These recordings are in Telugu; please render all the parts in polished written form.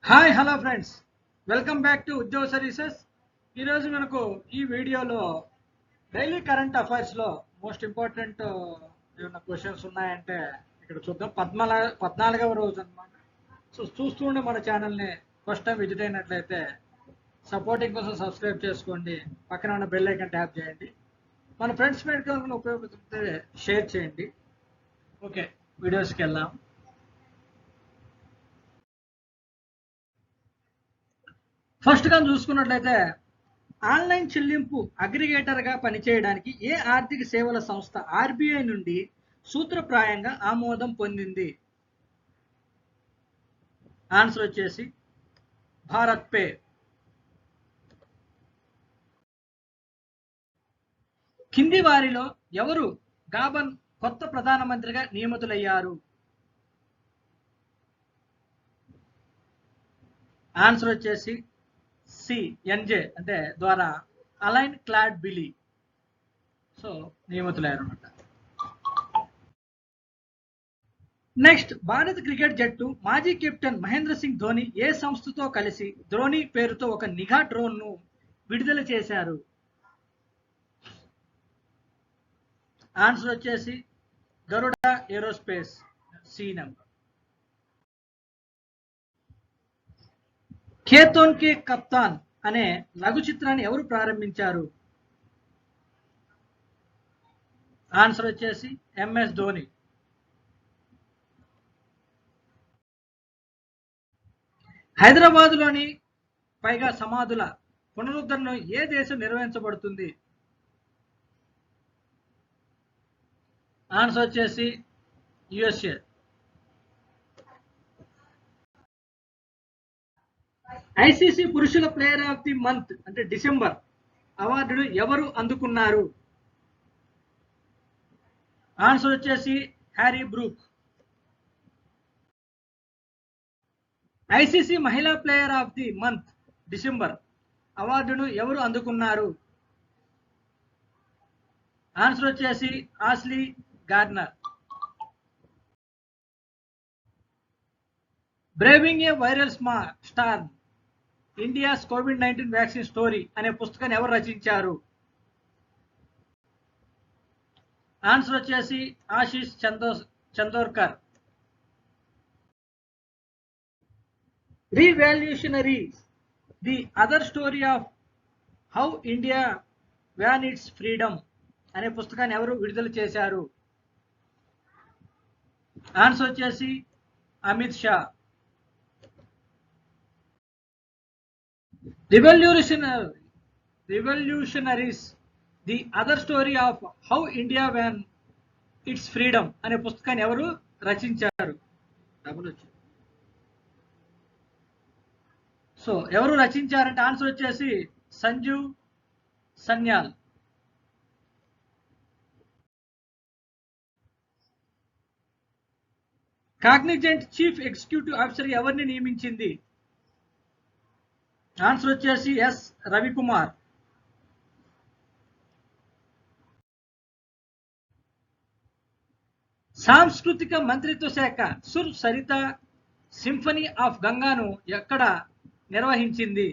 Hi hello friends, welcome back to ఉద్యోగ సర్వీసెస్. ఈరోజు మనకు ఈ వీడియోలో డైలీ కరెంట్ అఫైర్స్లో మోస్ట్ ఇంపార్టెంట్ ఏమైనా క్వశ్చన్స్ ఉన్నాయంటే ఇక్కడ చూద్దాం. 14వ రోజు అనమాట. సో చూస్తుండే మన ఛానల్ని ఫస్ట్ టైం విజిట్ అయినట్లయితే సపోర్టింగ్ కోసం సబ్స్క్రైబ్ చేసుకోండి, పక్కన ఉన్న బెల్ ఐకాన్ ట్యాప్ చేయండి, మన ఫ్రెండ్స్ మీద కనుక ఉపయోగపడితే షేర్ చేయండి. ఓకే, వీడియోస్కి వెళ్దాం. ఫస్ట్ గా చూసుకున్నట్లయితే ఆన్లైన్ చెల్లింపు అగ్రిగేటర్గా పనిచేయడానికి ఏ ఆర్థిక సేవల సంస్థ ఆర్బీఐ నుండి సూత్రప్రాయంగా ఆమోదం పొందింది? ఆన్సర్ వచ్చేసి భారత్ పే. కింది వారిలో ఎవరు గాబన్ కొత్త ప్రధానమంత్రిగా నియమితులయ్యారు? ఆన్సర్ వచ్చేసి ఎన్జే అంటే ద్వారా అలైన్ క్లాడ్ బిలీ. సో నియమితులయ్యారు అన్నమాట. నెక్స్ట్, భారత క్రికెట్ జట్టు మాజీ కెప్టెన్ మహేంద్ర సింగ్ ధోని ఏ సంస్థతో కలిసి ధోని పేరుతో ఒక నిఘా డ్రోన్ ను విడుదల చేశారు? ఆన్సర్ వచ్చేసి గరుడ ఏరోస్పేస్ సి నెంబర్. ఖేతోన్ కే కప్తాన్ అనే లఘు చిత్రాన్ని ఎవరు ప్రారంభించారు? ఆన్సర్ వచ్చేసి ఎంఎస్ ధోని. హైదరాబాద్లోని పైగా సమాధుల పునరుద్ధరణ ఏ దేశం నిర్వహించబడుతుంది? ఆన్సర్ వచ్చేసి యుఎస్ఏ. ఐసీసీ పురుషుల ప్లేయర్ ఆఫ్ ది మంత్ అంటే డిసెంబర్ అవార్డును ఎవరు అందుకున్నారు? ఆన్సర్ వచ్చేసి హ్యారీ బ్రూక్. ఐసీసీ మహిళా player of the month December అవార్డును ఎవరు అందుకున్నారు? ఆన్సర్ వచ్చేసి Ashleigh Gardner. Braving a viral storm India's కోవిడ్-19 వ్యాక్సిన్ స్టోరీ అనే పుస్తకాన్ని ఎవరు రచించారు? ఆన్సర్ వచ్చేసి Ashish Chandorkar. Revolutionary the other story of how India won its freedom అనే పుస్తకాన్ని ఎవరు విడుదల చేశారు? ఆన్సర్ వచ్చేసి Amit Shah. Revolutionaries the other story of how India won its freedom అనే పుస్తకాన్ని ఎవరు రచించారు? సో ఎవరు రచించారంటే ఆన్సర్ వచ్చేసి Sanjeev Sanyal. Cognizant chief executive officer ఎవరిని నియమించింది? ఆన్సర్ వచ్చేసి ఎస్ రవికుమార్. సాంస్కృతిక మంత్రిత్వ శాఖ సుర్ సరిత సింఫనీ ఆఫ్ గంగాను ఎక్కడ నిర్వహించింది?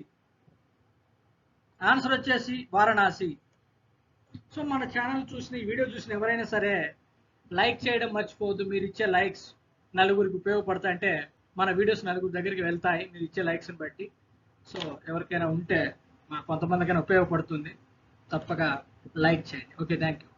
ఆన్సర్ వచ్చేసి వారణాసి. సో మన ఛానల్ చూసిన ఈ వీడియో చూసిన ఎవరైనా సరే లైక్ చేయడం మర్చిపోవద్దు. మీరు ఇచ్చే లైక్స్ నలుగురికి ఉపయోగపడతాయి, అంటే మన వీడియోస్ నలుగురి దగ్గరికి వెళ్తాయి మీరు ఇచ్చే లైక్స్ని బట్టి. సో ఎవరికైనా ఉంటే కొంతమందికైనా ఉపయోగపడుతుంది, తప్పక లైక్ చేయండి. Okay, thank you.